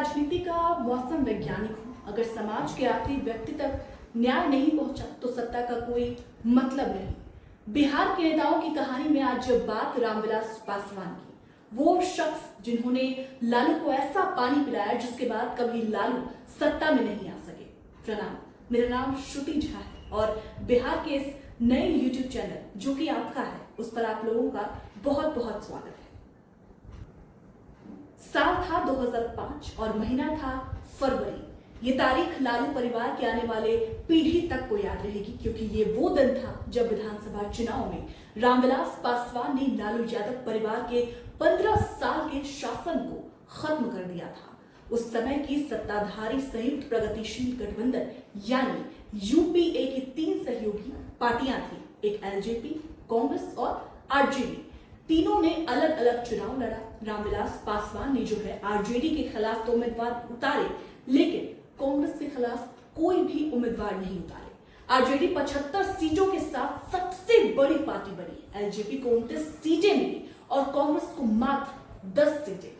राजनीति का मौसम वैज्ञानिक हूँ। अगर समाज के आखिरी व्यक्ति तक न्याय नहीं पहुंचा तो सत्ता का कोई मतलब नहीं। बिहार के नेताओं की कहानी में आज बात रामविलास पासवान की, वो शख्स जिन्होंने लालू को ऐसा पानी पिलाया जिसके बाद कभी लालू सत्ता में नहीं आ सके। प्रणाम, मेरा नाम श्रुति झा है और बिहार के इस नए यूट्यूब चैनल जो कि आपका है उस पर आप लोगों का बहुत बहुत स्वागत है। साल था 2005 और महीना था फरवरी। ये तारीख लालू परिवार के आने वाले पीढ़ी तक को याद रहेगी, क्योंकि ये वो दिन था जब विधानसभा चुनाव में रामविलास पासवान ने लालू यादव परिवार के 15 साल के शासन को खत्म कर दिया था। उस समय की सत्ताधारी संयुक्त प्रगतिशील गठबंधन यानी यूपीए की 3 सहयोगी पार्टियां थी, एक एलजेपी, कांग्रेस और आरजेडी। तीनों ने अलग अलग चुनाव लड़ा। रामविलास पासवान ने जो है आरजेडी के खिलाफ तो उम्मीदवार उतारे, लेकिन कांग्रेस के खिलाफ कोई भी उम्मीदवार नहीं उतारे। आरजेडी 75 सीटों के साथ सबसे बड़ी पार्टी बनी। एलजेपी को 29 सीटें मिली और कांग्रेस को मात्र 10 सीटें।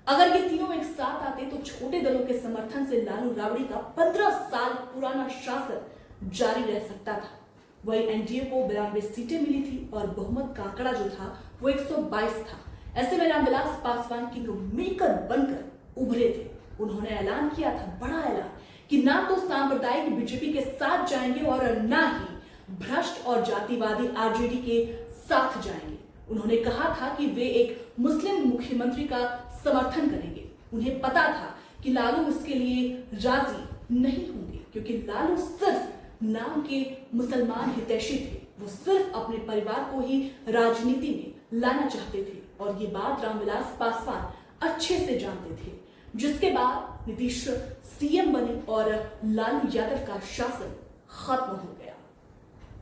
अगर ये तीनों एक साथ आते तो छोटे दलों के समर्थन से लालू राबड़ी का 15 साल पुराना शासन जारी रह सकता था। वही एनडीए को 92 सीटें मिली थी और बहुमत का आंकड़ा जो था वो 122 था। ऐसे में रामविलास पासवान किंग मेकर बनकर उभरे थे। उन्होंने ऐलान किया था, बड़ा ऐलान, कि ना तो सांप्रदायिक बीजेपी के साथ जाएंगे और ना ही भ्रष्ट और जातिवादी आरजेडी के साथ जाएंगे। उन्होंने कहा था कि वे एक मुस्लिम मुख्यमंत्री का समर्थन करेंगे। उन्हें पता था कि लालू इसके लिए राजी नहीं होंगे, क्योंकि लालू सिर्फ नाम के मुसलमान हितैषी थे। वो सिर्फ अपने परिवार को ही राजनीति में लाना चाहते थे और ये बात रामविलास पासवान अच्छे से जानते थे। जिसके बाद नीतीश सीएम बने और लालू यादव का शासन खत्म हो गया।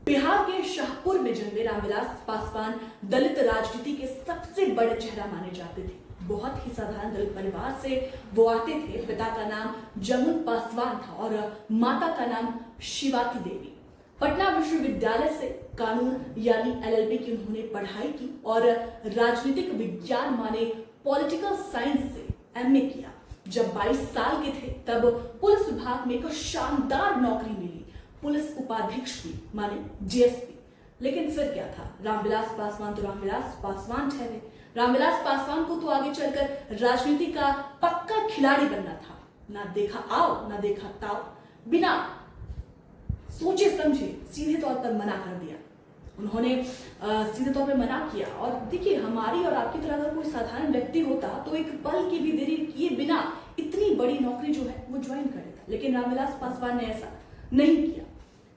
बिहार के शाहपुर में जन्मे रामविलास पासवान दलित राजनीति के सबसे बड़े चेहरा माने जाते थे। बहुत ही साधारण दलित परिवार से वो आते थे। पिता का नाम जमुन पासवान था और माता का नाम शिवाती देवी। पटना विश्वविद्यालय से कानून यानी एलएलबी की उन्होंने पढ़ाई की और राजनीतिक विज्ञान माने पॉलिटिकल साइंस से एमए किया। जब 22 साल के थे तब पुलिस विभाग में एक शानदार नौकरी मिली, पुलिस उपाधीक्षक की माने डीएसपी। लेकिन फिर क्या था, रामविलास पासवान तो रामविलास पासवान ठहरे। रामविलास पासवान को तो आगे चलकर राजनीति का पक्का खिलाड़ी बनना था। ना देखा आओ ना देखा ताओ, बिना सोचे समझे सीधे तौर पर मना कर दिया। उन्होंने सीधे तौर पर मना किया। और देखिए, हमारी और आपकी तरह अगर कोई साधारण व्यक्ति होता तो एक पल की भी देरी किए बिना इतनी बड़ी नौकरी जो है वो ज्वाइन कर लेता, लेकिन रामविलास पासवान ने ऐसा नहीं किया।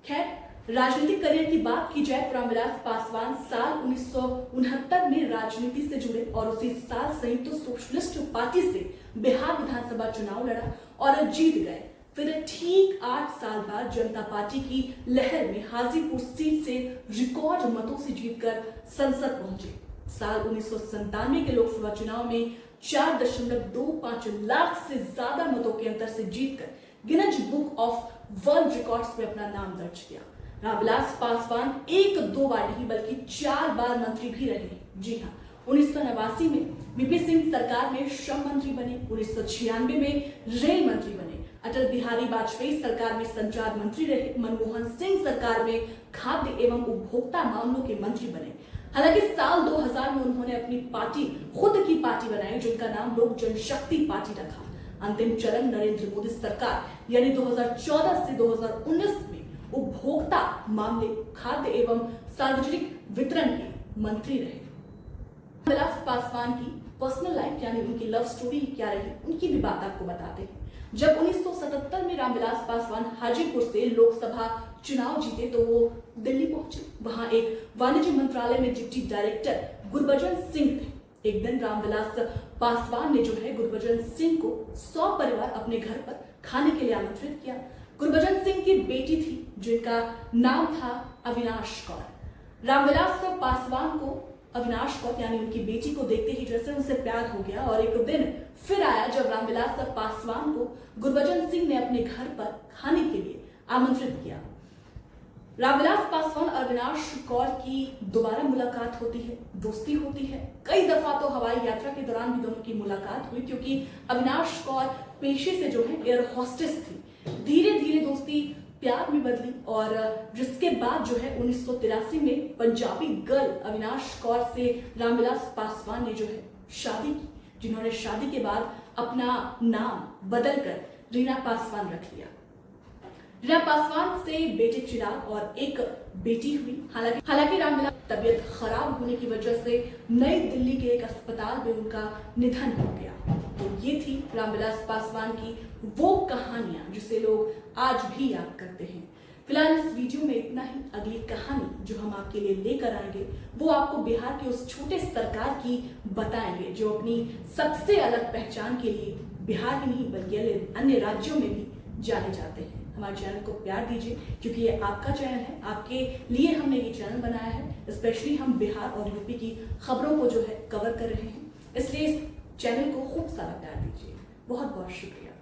खैर, राजनीतिक करियर की बात की जाए तो रामविलास पासवान साल 1969 में राजनीति से जुड़े और उसी साल संयुक्त सोशलिस्ट पार्टी से बिहार विधानसभा चुनाव लड़ा और जीत गए। फिर ठीक 8 साल बाद जनता पार्टी की लहर में हाजीपुर सीट से रिकॉर्ड मतों से जीतकर संसद पहुंचे। साल 1997 के लोकसभा चुनाव में 4.25 लाख से ज्यादा मतों के अंतर से जीतकर Guinness book of world records में अपना नाम दर्ज किया। रामविलास पासवान 1-2 बार नहीं बल्कि 4 बार मंत्री भी रहे। जी हाँ, 1989 में वीपी सिंह सरकार में श्रम मंत्री बने, 1996 में रेल मंत्री बने, अटल बिहारी वाजपेयी सरकार में संचार मंत्री रहे, मनमोहन सिंह सरकार में खाद्य एवं उपभोक्ता मामलों के मंत्री बने। हालांकि साल 2000 में उन्होंने अपनी पार्टी, खुद की पार्टी बनाई, जिनका नाम लोक जनशक्ति पार्टी रखा। अंतिम चरण नरेंद्र मोदी सरकार यानी 2014 से 2019 में उपभोक्ता मामले, खाद्य एवं सार्वजनिक वितरण के मंत्री रहे। रामविलास पासवान की पर्सनल लाइफ यानी उनकी लव स्टोरी क्या रही, उनकी भी बात आपको बताते हैं। जब 1977 में रामविलास पासवान हाजीपुर से लोकसभा चुनाव जीते तो वो दिल्ली पहुंचे। वहां एक वाणिज्य मंत्रालय में डिप्टी डायरेक्टर गुरबचन सिंह थे। एक दिन रामविलास पासवान ने जो है गुरबचन सिंह को 100 परिवार अपने घर पर खाने के लिए आमंत्रित किया। गुरबचन सिंह की बेटी थी जिनका नाम था अविनाश कौर। रामविलास पासवान को अविनाश कौर यानी उनकी बेटी को देखते ही जैसे उनसे प्यार हो गया और एक दिन फिर आया जब रामविलास पासवान को गुरबचन सिंह ने अपने घर पर खाने के लिए आमंत्रित किया। रामविलास पासवान और अविनाश कौर की दोबारा मुलाकात होती है, दोस्ती होती है। कई दफा तो हवाई यात्रा के दौरान भी दोनों की मुलाकात हुई, क्योंकि अविनाश कौर पेशे से जो है एयर हॉस्टेस थी। धीरे धीरे दोस्ती प्यार में बदली और जिसके बाद जो है 1983 में पंजाबी गर्ल अविनाश कौर से रामविलास पासवान ने जो है शादी की, जिन्होंने शादी के बाद अपना नाम बदलकर रीना पासवान रख लिया। रीना पासवान से बेटे चिराग और एक बेटी हुई। हालांकि रामविलास तबीयत खराब होने की वजह से नई दिल्ली के एक अस्पताल में उनका निधन हो गया। तो ये थी रामविलास पासवान की वो कहानियां जिसे लोग आज भी याद करते हैं। फिलहाल इस वीडियो में इतना ही। अगली कहानी जो हम आपके लिए लेकर आएंगे वो आपको बिहार के उस छोटे सरकार की बताएंगे जो अपनी सबसे अलग पहचान के लिए बिहार ही नहीं बल्कि अन्य राज्यों में भी जाने जाते हैं। हमारे चैनल को प्यार दीजिए क्योंकि ये आपका चैनल है, आपके लिए हमने ये चैनल बनाया है। स्पेशली हम बिहार और यूपी की खबरों को जो है कवर कर रहे हैं, इसलिए इस चैनल को खूब सारा प्यार दीजिए। बहुत बहुत शुक्रिया।